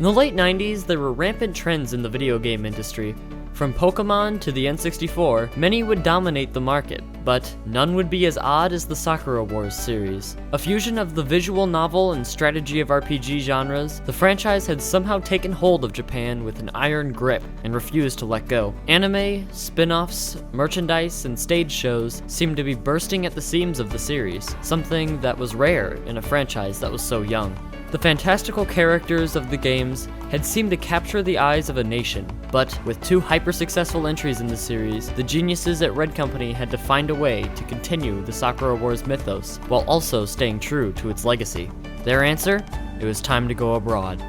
In the late 90s, there were rampant trends in the video game industry. From Pokemon to the N64, many would dominate the market, but none would be as odd as the Sakura Wars series. A fusion of the visual novel and strategy of RPG genres, the franchise had somehow taken hold of Japan with an iron grip and refused to let go. Anime, spin-offs, merchandise, and stage shows seemed to be bursting at the seams of the series, something that was rare in a franchise that was so young. The fantastical characters of the games had seemed to capture the eyes of a nation, but with 2 hyper-successful entries in the series, the geniuses at Red Company had to find a way to continue the Sakura Wars mythos while also staying true to its legacy. Their answer? It was time to go abroad.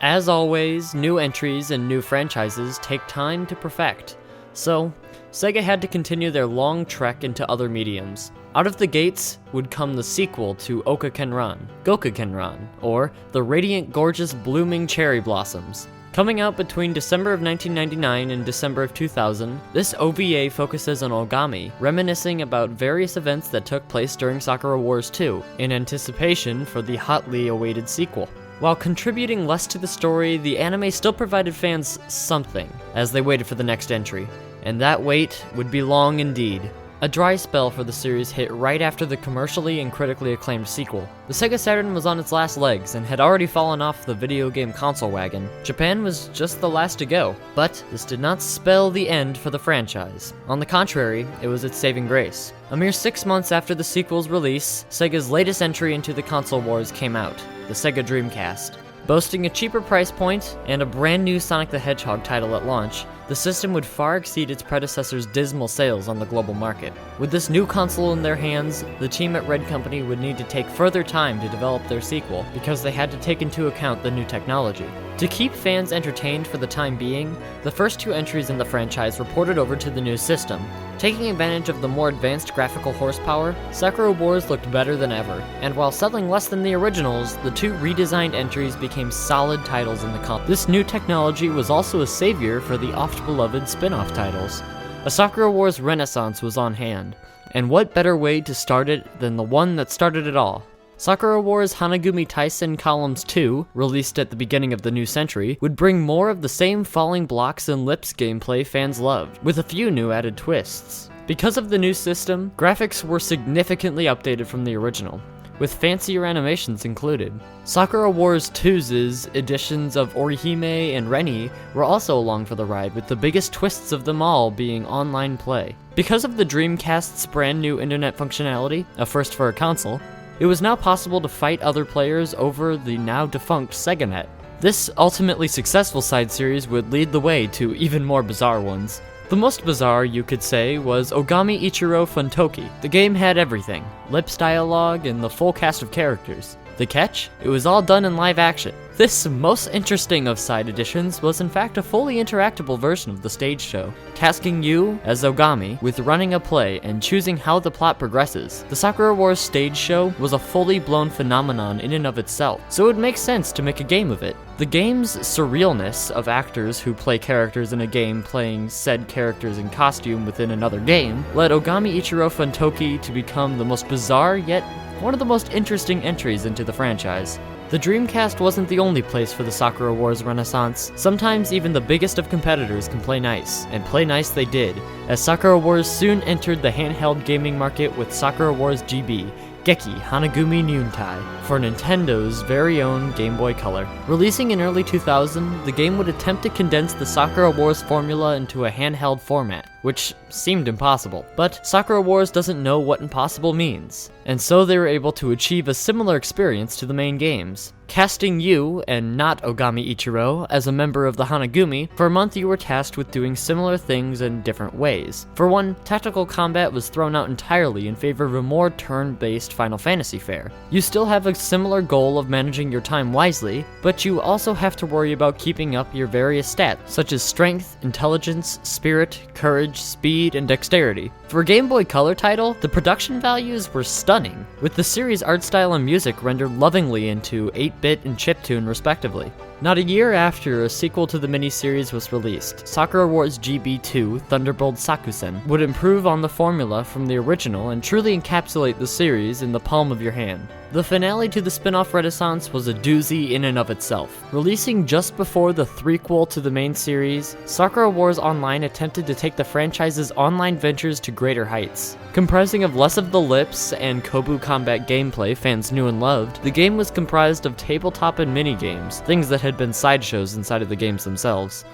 As always, new entries and new franchises take time to perfect, so Sega had to continue their long trek into other mediums. Out of the gates would come the sequel to Oka Kenran, Goka Kenran, or The Radiant Gorgeous Blooming Cherry Blossoms. Coming out between December of 1999 and December of 2000, this OVA focuses on Ogami, reminiscing about various events that took place during Sakura Wars 2, in anticipation for the hotly awaited sequel. While contributing less to the story, the anime still provided fans something as they waited for the next entry, and that wait would be long indeed. A dry spell for the series hit right after the commercially and critically acclaimed sequel. The Sega Saturn was on its last legs and had already fallen off the video game console wagon. Japan was just the last to go, but this did not spell the end for the franchise. On the contrary, it was its saving grace. A mere 6 months after the sequel's release, Sega's latest entry into the console wars came out, the Sega Dreamcast. Boasting a cheaper price point and a brand new Sonic the Hedgehog title at launch, the system would far exceed its predecessor's dismal sales on the global market. With this new console in their hands, the team at Red Company would need to take further time to develop their sequel because they had to take into account the new technology. To keep fans entertained for the time being, the first 2 entries in the franchise were ported over to the new system. Taking advantage of the more advanced graphical horsepower, Sakura Wars looked better than ever, and while selling less than the originals, the 2 redesigned entries became solid titles in the console. This new technology was also a savior for the oft-beloved spin-off titles. A Sakura Wars renaissance was on hand, and what better way to start it than the one that started it all? Sakura Wars Hanagumi Taisen Columns 2, released at the beginning of the new century, would bring more of the same falling blocks and lips gameplay fans loved, with a few new added twists. Because of the new system, graphics were significantly updated from the original, with fancier animations included. Sakura Wars 2's editions of Orihime and Reni were also along for the ride, with the biggest twists of them all being online play. Because of the Dreamcast's brand new internet functionality, a first for a console, it was now possible to fight other players over the now defunct SegaNet. This ultimately successful side series would lead the way to even more bizarre ones. The most bizarre, you could say, was Ogami Ichiro Funtoki. The game had everything: lips dialogue and the full cast of characters. The catch? It was all done in live action. This most interesting of side editions was in fact a fully interactable version of the stage show, tasking you, as Ogami, with running a play and choosing how the plot progresses. The Sakura Wars stage show was a fully blown phenomenon in and of itself, so it would make sense to make a game of it. The game's surrealness of actors who play characters in a game playing said characters in costume within another game led Ogami Ichiro Funtoki to become the most bizarre yet one of the most interesting entries into the franchise. The Dreamcast wasn't the only place for the Sakura Wars renaissance. Sometimes even the biggest of competitors can play nice, and play nice they did, as Sakura Wars soon entered the handheld gaming market with Sakura Wars GB, Geki Hanagumi Nyuntai, for Nintendo's very own Game Boy Color. Releasing in early 2000, the game would attempt to condense the Sakura Wars formula into a handheld format, which seemed impossible. But Sakura Wars doesn't know what impossible means, and so they were able to achieve a similar experience to the main games. Casting you, and not Ogami Ichiro, as a member of the Hanagumi, for a month you were tasked with doing similar things in different ways. For one, tactical combat was thrown out entirely in favor of a more turn-based Final Fantasy fare. You still have a similar goal of managing your time wisely, but you also have to worry about keeping up your various stats, such as strength, intelligence, spirit, courage, speed, and dexterity. For a Game Boy Color title, the production values were stunning, with the series' art style and music rendered lovingly into 8-bit and chiptune respectively. Not a year after a sequel to the miniseries was released, Sakura Wars GB2 Thunderbolt Sakusen would improve on the formula from the original and truly encapsulate the series in the palm of your hand. The finale to the spin-off Renaissance was a doozy in and of itself. Releasing just before the threequel to the main series, Sakura Wars Online attempted to take the franchise's online ventures to greater heights. Comprising of less of the lips and Kobu combat gameplay fans knew and loved, the game was comprised of tabletop and mini-games, things that had been sideshows inside of the games themselves.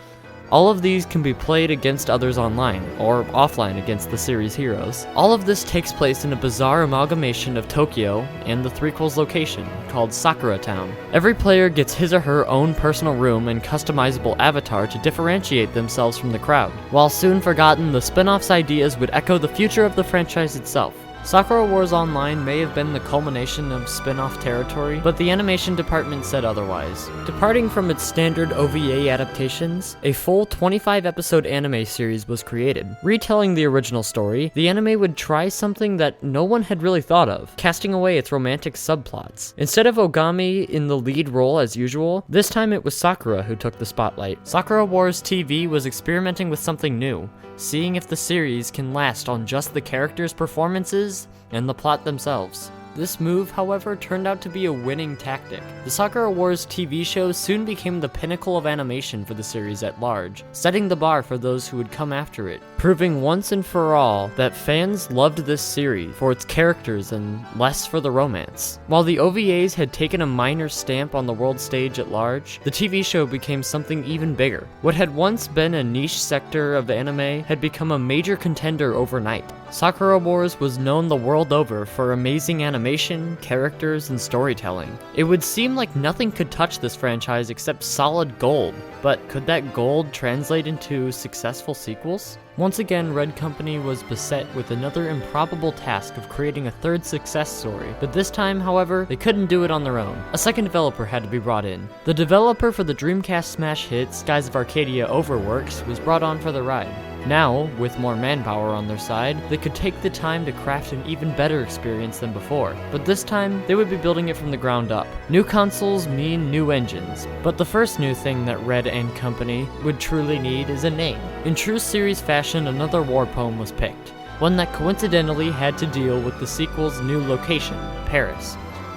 All of these can be played against others online, or offline against the series' heroes. All of this takes place in a bizarre amalgamation of Tokyo and the threequel's location, called Sakura Town. Every player gets his or her own personal room and customizable avatar to differentiate themselves from the crowd. While soon forgotten, the spin-off's ideas would echo the future of the franchise itself. Sakura Wars Online may have been the culmination of spin-off territory, but the animation department said otherwise. Departing from its standard OVA adaptations, a full 25-episode anime series was created. Retelling the original story, the anime would try something that no one had really thought of, casting away its romantic subplots. Instead of Ogami in the lead role as usual, this time it was Sakura who took the spotlight. Sakura Wars TV was experimenting with something new, seeing if the series can last on just the characters' performances and the plot themselves. This move, however, turned out to be a winning tactic. The Sakura Wars TV show soon became the pinnacle of animation for the series at large, setting the bar for those who would come after it, proving once and for all that fans loved this series for its characters and less for the romance. While the OVAs had taken a minor stamp on the world stage at large, the TV show became something even bigger. What had once been a niche sector of anime had become a major contender overnight. Sakura Wars was known the world over for amazing animation, characters, and storytelling. It would seem like nothing could touch this franchise except solid gold, but could that gold translate into successful sequels? Once again, Red Company was beset with another improbable task of creating a third success story, but this time, however, they couldn't do it on their own. A second developer had to be brought in. The developer for the Dreamcast smash hit Skies of Arcadia Overworks was brought on for the ride. Now, with more manpower on their side, they could take the time to craft an even better experience than before. But this time, they would be building it from the ground up. New consoles mean new engines, but the first new thing that Red and Company would truly need is a name. In true series fashion, another war poem was picked, one that coincidentally had to deal with the sequel's new location, Paris.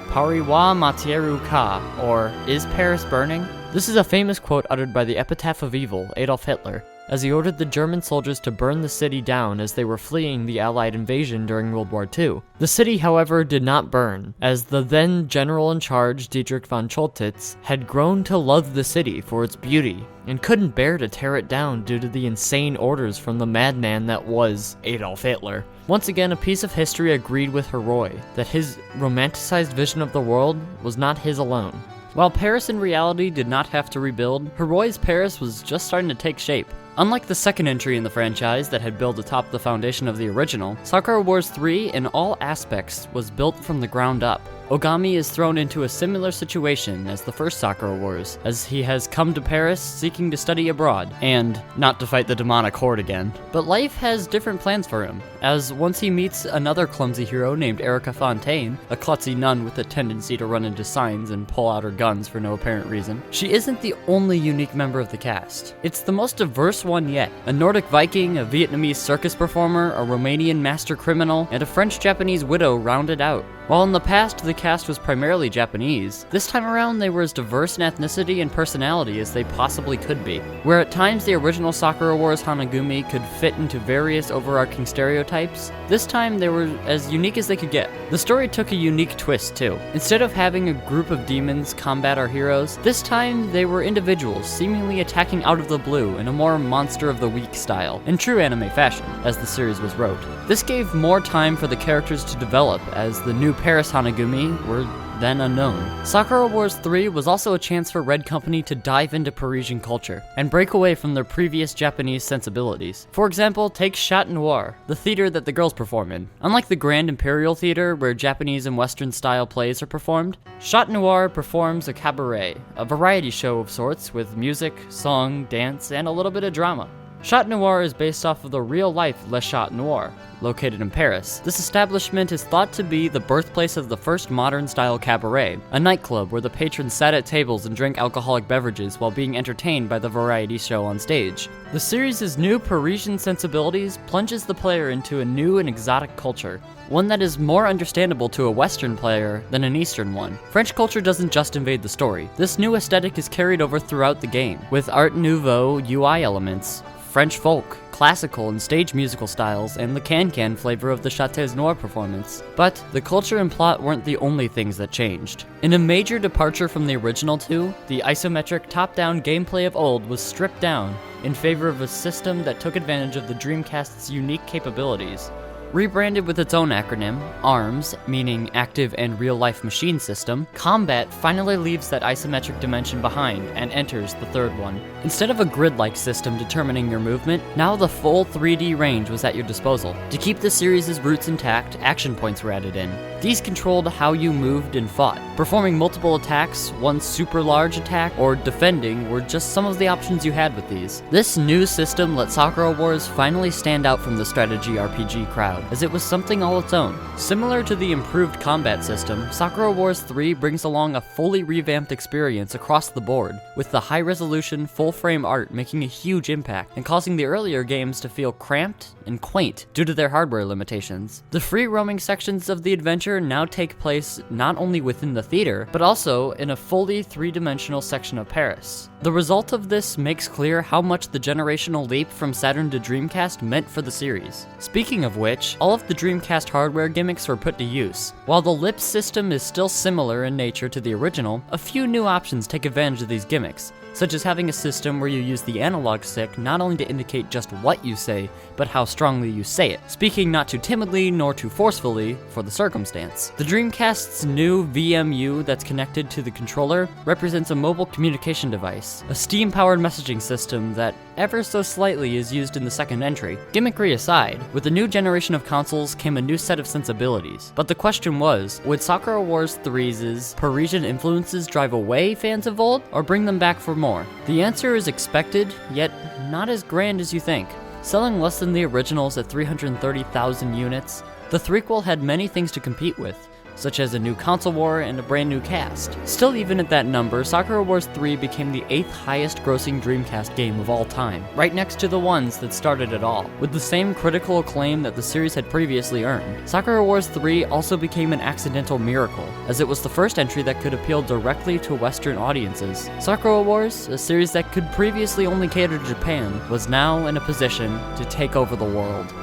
Pariwa Matieru Ka, or Is Paris Burning? This is a famous quote uttered by the epitaph of evil, Adolf Hitler, as he ordered the German soldiers to burn the city down as they were fleeing the Allied invasion during World War II. The city, however, did not burn, as the then general in charge, Dietrich von Choltitz, had grown to love the city for its beauty, and couldn't bear to tear it down due to the insane orders from the madman that was Adolf Hitler. Once again, a piece of history agreed with Heroi, that his romanticized vision of the world was not his alone. While Paris in reality did not have to rebuild, Heroi's Paris was just starting to take shape. Unlike the second entry in the franchise that had built atop the foundation of the original, Sakura Wars 3 in all aspects was built from the ground up. Ogami is thrown into a similar situation as the first Sakura Wars, as he has come to Paris seeking to study abroad, and not to fight the demonic horde again. But life has different plans for him, as once he meets another clumsy hero named Erica Fontaine, a klutzy nun with a tendency to run into signs and pull out her guns for no apparent reason. She isn't the only unique member of the cast. It's the most diverse one yet. A Nordic Viking, a Vietnamese circus performer, a Romanian master criminal, and a French-Japanese widow rounded out. While in the past the cast was primarily Japanese, this time around they were as diverse in ethnicity and personality as they possibly could be. Where at times the original Sakura Wars Hanagumi could fit into various overarching stereotypes, this time they were as unique as they could get. The story took a unique twist too. Instead of having a group of demons combat our heroes, this time they were individuals seemingly attacking out of the blue in a more monster of the week style, in true anime fashion, as the series was wrote. This gave more time for the characters to develop, as the new Paris Hanagumi were then unknown. Sakura Wars 3 was also a chance for Red Company to dive into Parisian culture and break away from their previous Japanese sensibilities. For example, take Chat Noir, the theater that the girls perform in. Unlike the Grand Imperial Theater, where Japanese and Western style plays are performed, Chat Noir performs a cabaret, a variety show of sorts with music, song, dance, and a little bit of drama. Chat Noir is based off of the real-life Le Chat Noir, located in Paris. This establishment is thought to be the birthplace of the first modern-style cabaret, a nightclub where the patrons sat at tables and drank alcoholic beverages while being entertained by the variety show on stage. The series' new Parisian sensibilities plunges the player into a new and exotic culture, one that is more understandable to a Western player than an Eastern one. French culture doesn't just invade the story. This new aesthetic is carried over throughout the game, with Art Nouveau UI elements, French folk, classical and stage musical styles, and the can-can flavor of the Château Noir performance. But the culture and plot weren't the only things that changed. In a major departure from the original two, the isometric top-down gameplay of old was stripped down in favor of a system that took advantage of the Dreamcast's unique capabilities. Rebranded with its own acronym, ARMS, meaning Active and Real-Life Machine System, combat finally leaves that isometric dimension behind and enters the third one. Instead of a grid-like system determining your movement, now the full 3D range was at your disposal. To keep the series' roots intact, action points were added in. These controlled how you moved and fought. Performing multiple attacks, one super large attack, or defending were just some of the options you had with these. This new system let Sakura Wars finally stand out from the strategy RPG crowd, as it was something all its own. Similar to the improved combat system, Sakura Wars 3 brings along a fully revamped experience across the board, with the high-resolution, full-frame art making a huge impact and causing the earlier games to feel cramped and quaint due to their hardware limitations. The free-roaming sections of the adventure now take place not only within the theater, but also in a fully three-dimensional section of Paris. The result of this makes clear how much the generational leap from Saturn to Dreamcast meant for the series. Speaking of which, all of the Dreamcast hardware gimmicks were put to use. While the lip system is still similar in nature to the original, a few new options take advantage of these gimmicks, such as having a system where you use the analog stick not only to indicate just what you say, but how strongly you say it, speaking not too timidly nor too forcefully for the circumstance. The Dreamcast's new VMU that's connected to the controller represents a mobile communication device, a Steam-powered messaging system that ever so slightly is used in the second entry. Gimmickry aside, with the new generation of consoles came a new set of sensibilities, but the question was, would Sakura Wars 3's Parisian influences drive away fans of old, or bring them back for more? The answer is expected, yet not as grand as you think. Selling less than the originals at 330,000 units, the threequel had many things to compete with, such as a new console war and a brand new cast. Still, even at that number, Sakura Wars 3 became the 8th highest grossing Dreamcast game of all time, right next to the ones that started it all. With the same critical acclaim that the series had previously earned, Sakura Wars 3 also became an accidental miracle, as it was the first entry that could appeal directly to Western audiences. Sakura Wars, a series that could previously only cater to Japan, was now in a position to take over the world.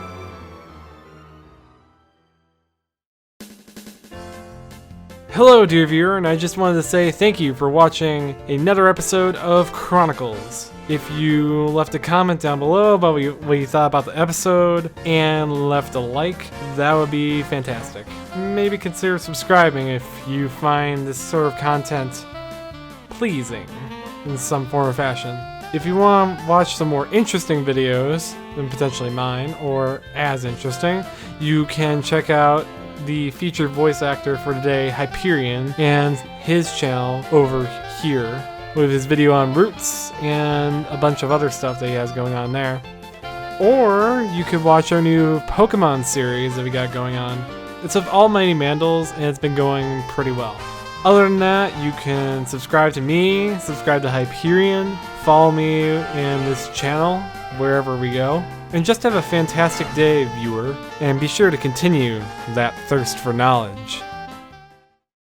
Hello dear viewer, and I just wanted to say thank you for watching another episode of Chronicles. If you left a comment down below about what you thought about the episode and left a like, that would be fantastic. Maybe consider subscribing if you find this sort of content pleasing in some form or fashion. If you want to watch some more interesting videos than potentially mine, or as interesting, you can check out the featured voice actor for today, Hyperion, and his channel over here with his video on roots and a bunch of other stuff that he has going on there. Or you could watch our new Pokemon series that we got going on. It's of Almighty Mandals, and it's been going pretty well. Other than that, you can subscribe to me, subscribe to Hyperion, follow me in this channel wherever we go. And just have a fantastic day, viewer, and be sure to continue that thirst for knowledge.